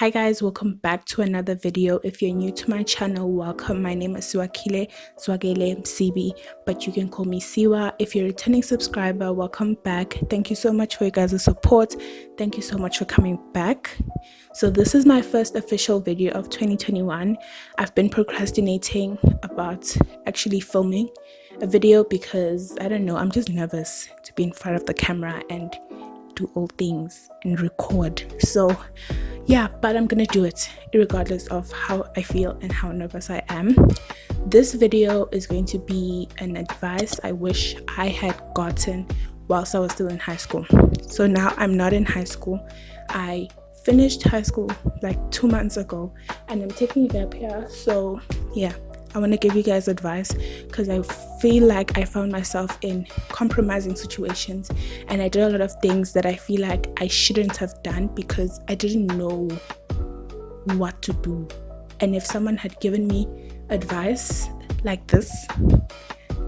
Hi guys, welcome back to another video. If you're new to my channel, welcome. My name is Swagele CB, but you can call me Siwa. If you're a returning subscriber, welcome back. Thank you so much for your guys' support. Thank you so much for coming back. So this is my first official video of 2021. I've been procrastinating about actually filming a video because I don't know, I'm just nervous to be in front of the camera and do all things and record. So yeah, but I'm gonna do it regardless of how I feel and how nervous I am. This video is going to be an advice I wish I had gotten whilst I was still in high school. So now I'm not in high school. I finished high school like 2 months ago and I'm taking it up here. So yeah, I want to give you guys advice because I feel like I found myself in compromising situations and I did a lot of things that I feel like I shouldn't have done because I didn't know what to do. And if someone had given me advice like this,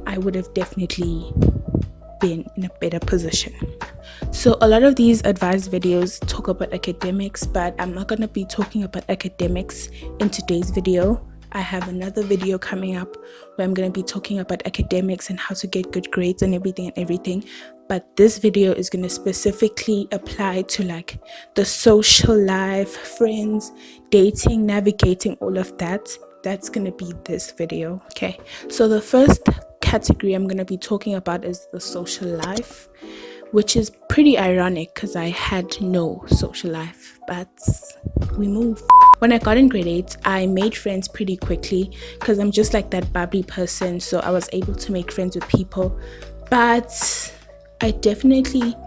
I would have definitely been in a better position. So a lot of these advice videos talk about academics, but I'm not going to be talking about academics in today's video. I have another video coming up where I'm going to be talking about academics and how to get good grades and everything. But this video is going to specifically apply to like the social life, friends, dating, navigating, all of that. That's going to be this video. Okay, so the first category I'm going to be talking about is the social life, which is pretty ironic because I had no social life, but we move. When I got in grade 8, I made friends pretty quickly because I'm just like that bubbly person, so I was able to make friends with people. But I definitely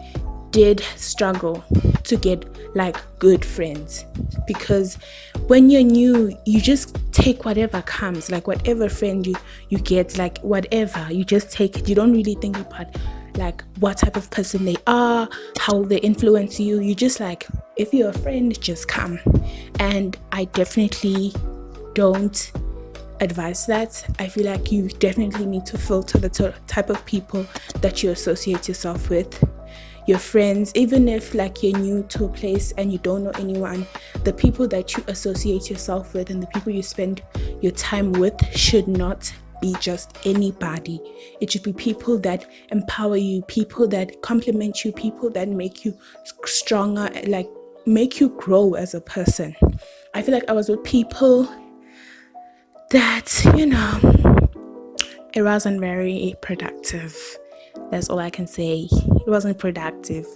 did struggle to get like good friends because when you're new, you just take whatever comes, like whatever friend you get, like whatever, you just take it. You don't really think about like what type of person they are, how they influence you. You just like, if you're a friend, just come. And I definitely don't advise that. I feel like you definitely need to filter the type of people that you associate yourself with. Your friends, even if like you're new to a place and you don't know anyone, the people that you associate yourself with and the people you spend your time with should not be just anybody. It should be people that empower you, people that compliment you, people that make you stronger, like make you grow as a person. I feel like I was with people that, it wasn't very productive. That's all I can say. It wasn't productive.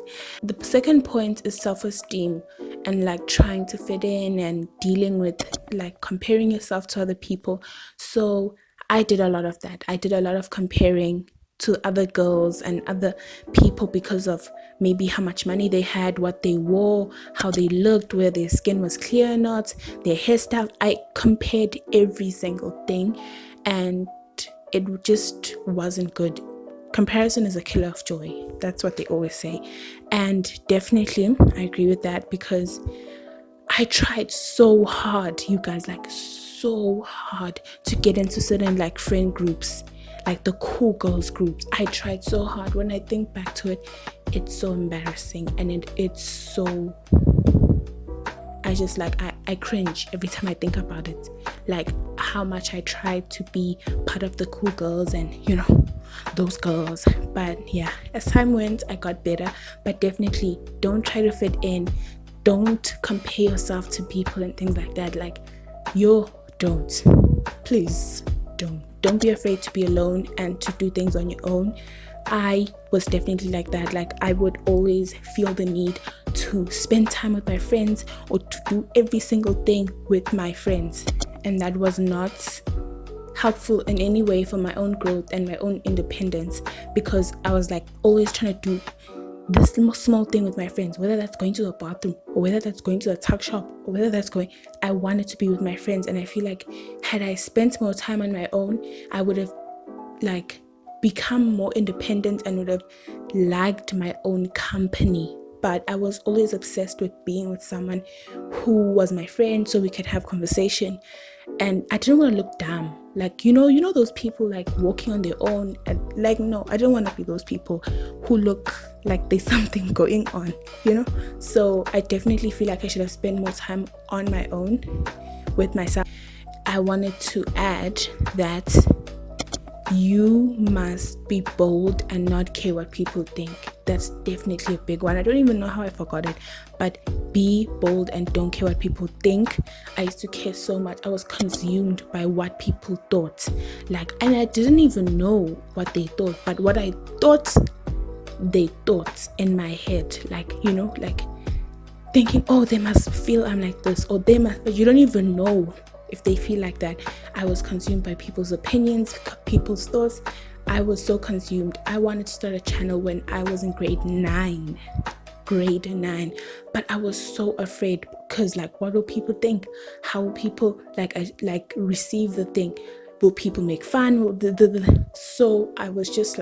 The second point is self-esteem and like trying to fit in and dealing with like comparing yourself to other people. So I did a lot of that. I did a lot of comparing to other girls and other people because of maybe how much money they had, what they wore, how they looked, whether their skin was clear or not, their hairstyle. I compared every single thing and it just wasn't good. Comparison is a killer of joy. That's what they always say. And definitely I agree with that because I tried so hard, you guys, like so hard to get into certain like friend groups, like the cool girls groups. I tried so hard. When I think back to it, it's so embarrassing and it's so, I just like, I cringe every time I think about it, like how much I tried to be part of the cool girls and those girls. But yeah, as time went, I got better. But definitely don't try to fit in. Don't compare yourself to people and things like that. Like don't, please don't be afraid to be alone and to do things on your own. I was definitely like that. Like I would always feel the need to spend time with my friends or to do every single thing with my friends, and that was not helpful in any way for my own growth and my own independence because I was like always trying to do this small thing with my friends, whether that's going to the bathroom or whether that's going to a tuck shop or whether that's I wanted to be with my friends. And I feel like had I spent more time on my own, I would have like become more independent and would have liked my own company. But I was always obsessed with being with someone who was my friend so we could have conversation. And I didn't want to look dumb. like, you know those people like walking on their own, and like, no, I don't want to be those people who look like there's something going on, so I definitely feel like I should have spent more time on my own with myself. I wanted to add that you must be bold and not care what people think. That's definitely a big one. I don't even know how I forgot it, but be bold and don't care what people think. I used to care so much. I was consumed by what people thought, and I didn't even know what they thought, but what I thought they thought in my head, thinking, oh, they must feel I'm like this, or they must, but you don't even know if they feel like that. I was consumed by people's opinions, people's thoughts. I was so consumed. I wanted to start a channel when I was in grade 9, but I was so afraid because what will people think? How will people receive the thing? Will people make fun? So I was just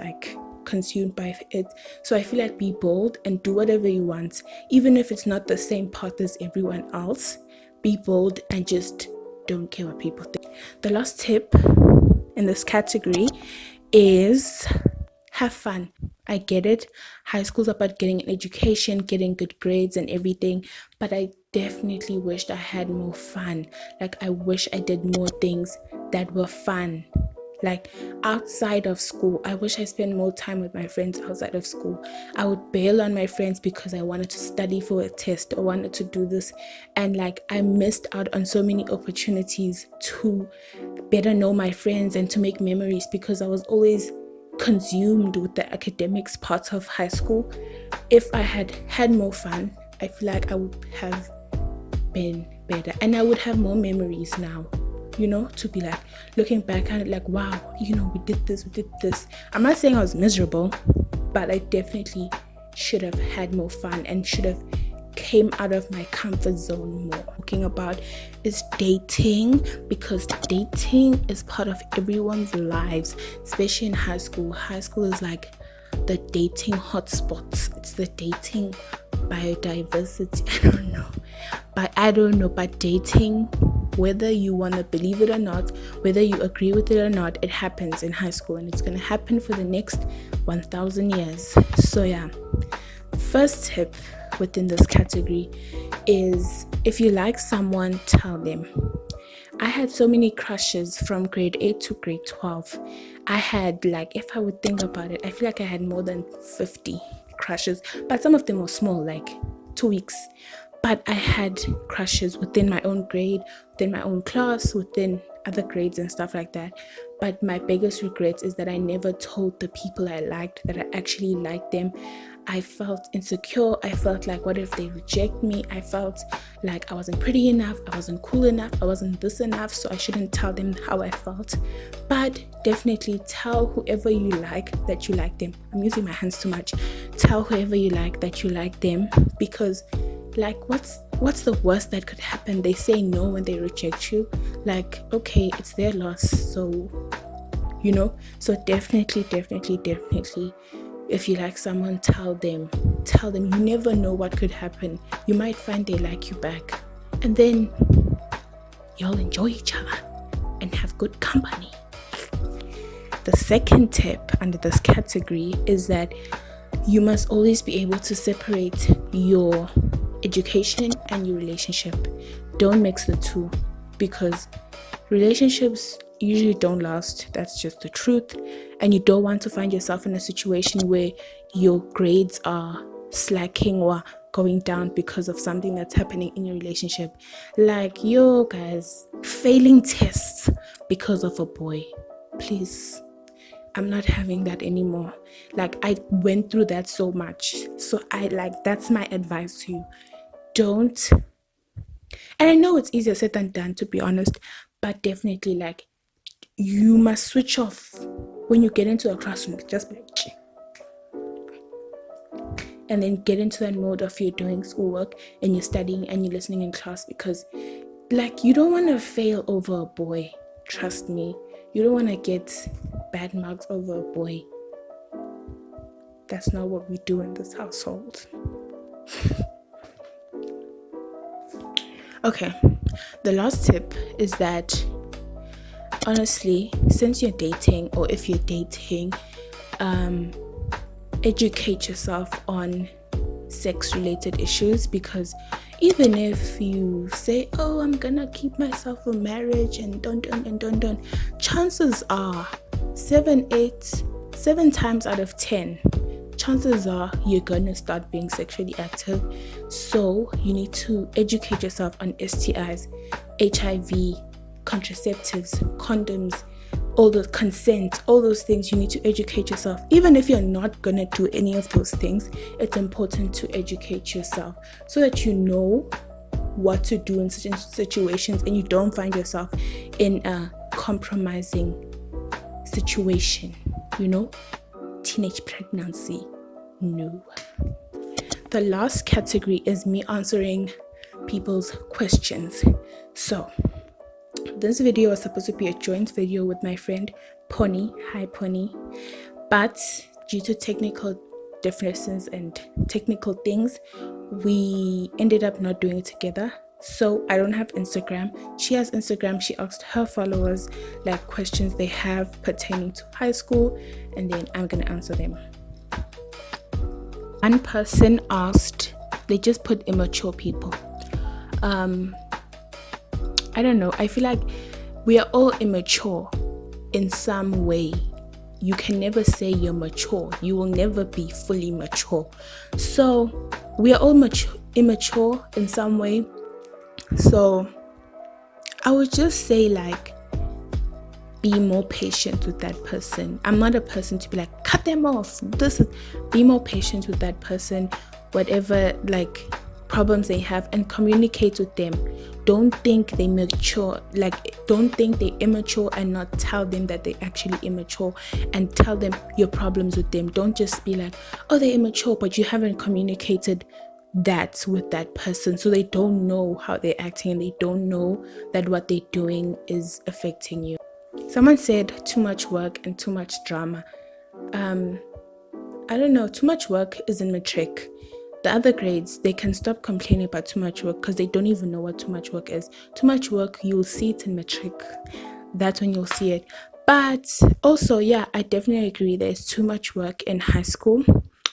consumed by it. So I feel like be bold and do whatever you want, even if it's not the same path as everyone else. Be bold and just don't care what people think. The last tip in this category is have fun. I get it. High school's about getting an education, getting good grades and everything, but I definitely wished I had more fun. I wish I did more things that were fun. Outside of school, I wish I spent more time with my friends outside of school. I would bail on my friends because I wanted to study for a test or wanted to do this, and I missed out on so many opportunities to better know my friends and to make memories because I was always consumed with the academics part of high school. If I had more fun, I feel like I would have been better and I would have more memories now, to be looking back and wow, we did this. I'm not saying I was miserable, but I definitely should have had more fun and should have came out of my comfort zone more. Talking about is dating, because dating is part of everyone's lives, especially in high school. High school is the dating hotspots. It's the dating biodiversity. I don't know, but dating, whether you want to believe it or not, whether you agree with it or not, it happens in high school and it's going to happen for the next 1,000 years. So yeah, first tip within this category is if you like someone, tell them. I had so many crushes from grade 8 to grade 12. I had if I would think about it, I feel like I had more than 50 crushes, but some of them were small, 2 weeks. But I had crushes within my own grade, within my own class, within other grades and stuff like that. But my biggest regret is that I never told the people I liked that I actually liked them. I felt insecure. I felt what if they reject me? I felt like I wasn't pretty enough, I wasn't cool enough, I wasn't this enough, so I shouldn't tell them how I felt. But definitely tell whoever you like that you like them. I'm using my hands too much. Tell whoever you like that you like them, because what's the worst that could happen? They say no when they reject you. Okay, it's their loss. So so definitely, if you like someone, tell them. You never know what could happen. You might find they like you back, and then y'all enjoy each other and have good company. The second tip under this category is that you must always be able to separate your education and your relationship. Don't mix the two, because relationships usually don't last. That's just the truth. And you don't want to find yourself in a situation where your grades are slacking or going down because of something that's happening in your relationship. Yo guys, failing tests because of a boy. Please, I'm not having that anymore. I went through that so much. So that's my advice to you. Don't. And I know it's easier said than done, to be honest, but definitely you must switch off when you get into a classroom. Just be and then get into that mode of you're doing schoolwork and you're studying and you're listening in class, because you don't want to fail over a boy. Trust me, you don't want to get bad marks over a boy. That's not what we do in this household. Okay, the last tip is that honestly, since you're dating, or if you're dating, educate yourself on sex related issues, because even if you say, oh, I'm gonna keep myself for marriage and don't, chances are 7 times out of 10, chances are you're gonna start being sexually active. So you need to educate yourself on STIs, HIV, contraceptives, condoms, all the consent, all those things. You need to educate yourself. Even if you're not gonna do any of those things, it's important to educate yourself so that you know what to do in certain situations and you don't find yourself in a compromising situation, teenage pregnancy. No. The last category is me answering people's questions. So this video was supposed to be a joint video with my friend Pony. Hi Pony. But due to technical differences and technical things, we ended up not doing it together. So I don't have Instagram. She has Instagram. She asked her followers like questions they have pertaining to high school, and then I'm gonna answer them. One person asked, they just put immature people. I don't know. I feel like we are all immature in some way. You can never say you're mature. You will never be fully mature. So we are all immature in some way. So I would just say, like, be more patient with that person. I'm not a person to be like, cut them off. Be more patient with that person, whatever like problems they have, and communicate with them. Don't think they're immature and not tell them that they're actually immature, and tell them your problems with them. Don't just be like, oh, they're immature, but you haven't communicated that with that person, so they don't know how they're acting and they don't know that what they're doing is affecting you. Someone said too much work and too much drama. I don't know, too much work is in matric. The other grades, they can stop complaining about too much work because they don't even know what too much work is. Too much work, you'll see it in matric. That's when you'll see it. But also, yeah, I definitely agree, there's too much work in high school,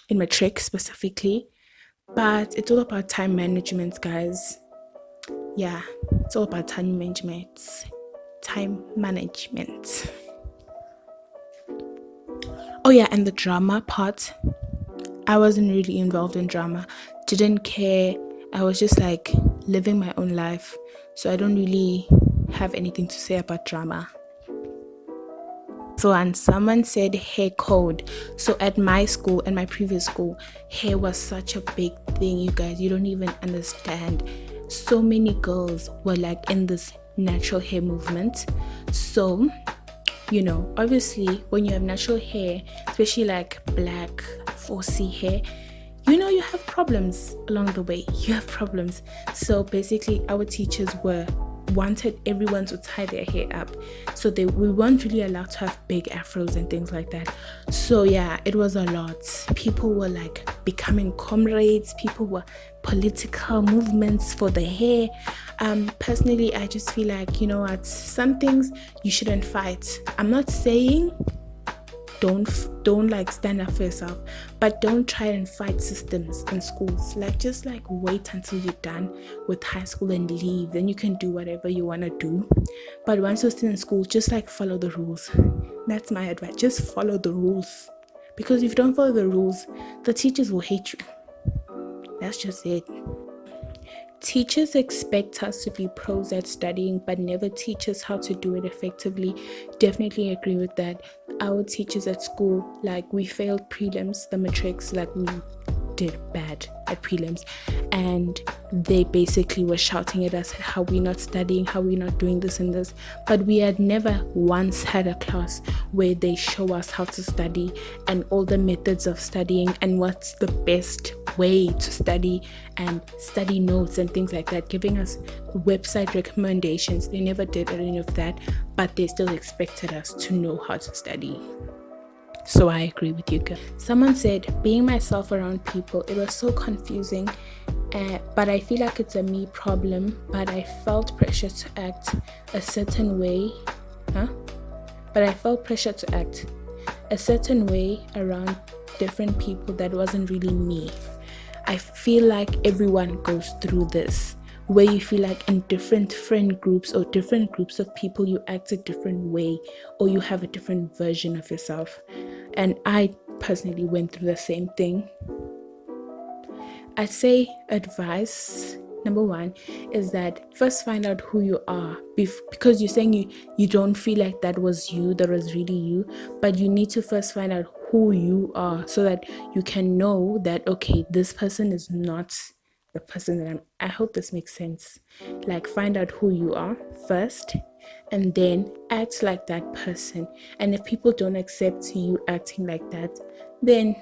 in matric specifically. But it's all about time management, guys. Yeah, it's all about time management. Oh yeah, and the drama part, I wasn't really involved in drama. Didn't care. I was just like living my own life. So I don't really have anything to say about drama. So, and someone said hair code. So at my school and my previous school, hair was such a big thing, you guys. You don't even understand. So many girls were like in this natural hair movement. So, obviously when you have natural hair, especially like black 4C hair, you have problems along the way. You have problems. So basically our teachers wanted everyone to tie their hair up, so we weren't really allowed to have big afros and things like that. So yeah, it was a lot. People were like becoming comrades. People were political movements for the hair. Personally, I just feel like, some things you shouldn't fight. I'm not saying don't like stand up for yourself, but don't try and fight systems in schools. Like, just like wait until you're done with high school and leave, then you can do whatever you want to do. But once you're still in school, just like follow the rules. That's my advice. Just follow the rules, because if you don't follow the rules, the teachers will hate you. That's just it. Teachers expect us to be pros at studying, but never teach us how to do it effectively. Definitely agree with that. Our teachers at school, like, we failed prelims, the matrics, like we did bad at prelims, and they basically were shouting at us how we're not studying, how we're not doing this and this. But we had never once had a class where they show us how to study and all the methods of studying and what's the best way to study and study notes and things like that, giving us website recommendations. They never did any of that, but they still expected us to know how to study. So I agree with you, girl. Someone said, being myself around people, it was so confusing, but I feel like it's a me problem, but I felt pressure to act a certain way huh? But I felt pressure to act a certain way around different people that wasn't really me. I feel like everyone goes through this, where you feel like in different friend groups or different groups of people, you act a different way or you have a different version of yourself. And I personally went through the same thing. I'd say advice number one is that first find out who you are, because you're saying you don't feel like that was really you, but you need to first find out who you are so that you can know that, okay, this person is not the person that I hope this makes sense. Like, find out who you are first and then act like that person. And if people don't accept you acting like that, then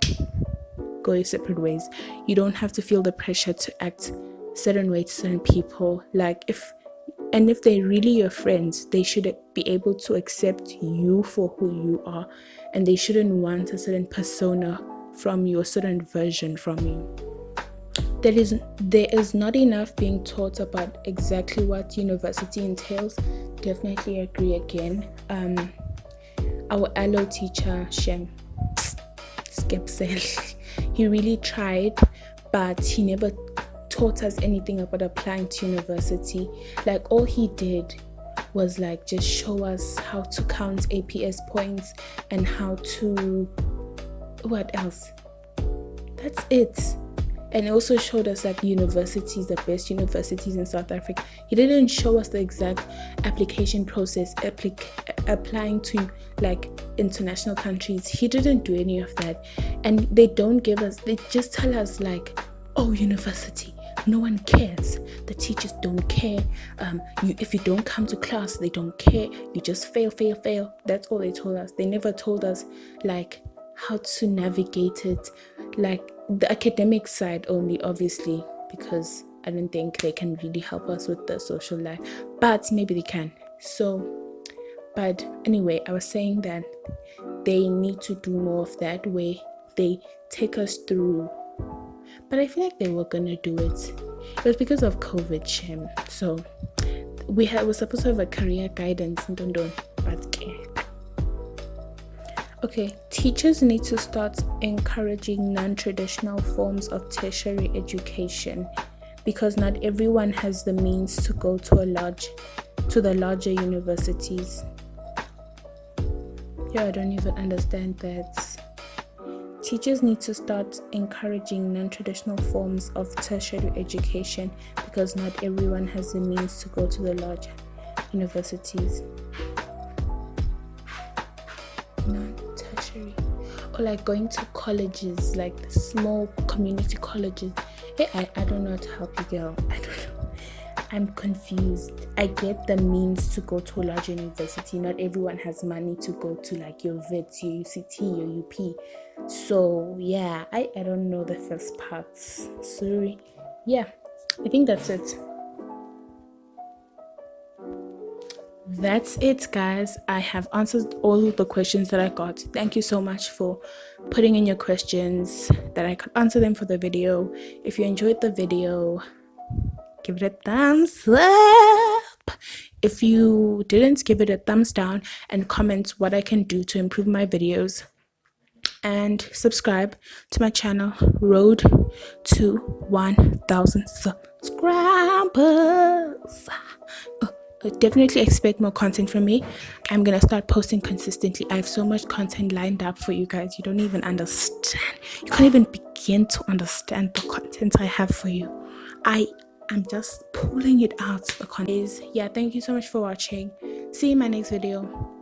go your separate ways. You don't have to feel the pressure to act certain way to certain people. Like, if they're really your friends, they should be able to accept you for who you are, and they shouldn't want a certain persona from you, a certain version from you. There is not enough being taught about exactly what university entails. Definitely agree again. Our LO teacher, Shem Skepsel, he really tried, but he never taught us anything about applying to university. Like, all he did was like just show us how to count APS points and how to, what else? That's it. And it also showed us like universities, the best universities in South Africa. He didn't show us the exact application process, applying to like international countries. He didn't do any of that. And they just tell us like, oh, university, no one cares. The teachers don't care. If you don't come to class, they don't care. You just fail. That's all they told us. They never told us like how to navigate it, like the academic side only, obviously, because I don't think they can really help us with the social life, but maybe they can. So, but anyway, I was saying that they need to do more of that, where they take us through. But I feel like they were gonna do it. It was because of COVID, Shem. So we're supposed to have a career guidance, but okay, teachers need to start encouraging non-traditional forms of tertiary education, because not everyone has the means to go to the larger universities. Yeah, I don't even understand that. Teachers need to start encouraging non-traditional forms of tertiary education, because not everyone has the means to go to the larger universities. Non-tertiary, or like going to colleges, like the small community colleges. Hey, I don't know how to help you, girl. I don't know. I'm confused. I get the means to go to a large university. Not everyone has money to go to like your VET, your UCT, your UP. So yeah, I don't know the first parts. Sorry. Yeah, I think that's it. That's it, guys. I have answered all of the questions that I got. Thank you so much for putting in your questions that I could answer them for the video. If you enjoyed the video, give it a thumbs up. If you didn't, give it a thumbs down and comment what I can do to improve my videos. And subscribe to my channel, Road to 1,000 subscribers. Definitely expect more content from me. I'm gonna start posting consistently. I have so much content lined up for you guys. You don't even understand. You can't even begin to understand the content I have for you. I'm just pulling it out. Yeah, thank you so much for watching. See you in my next video.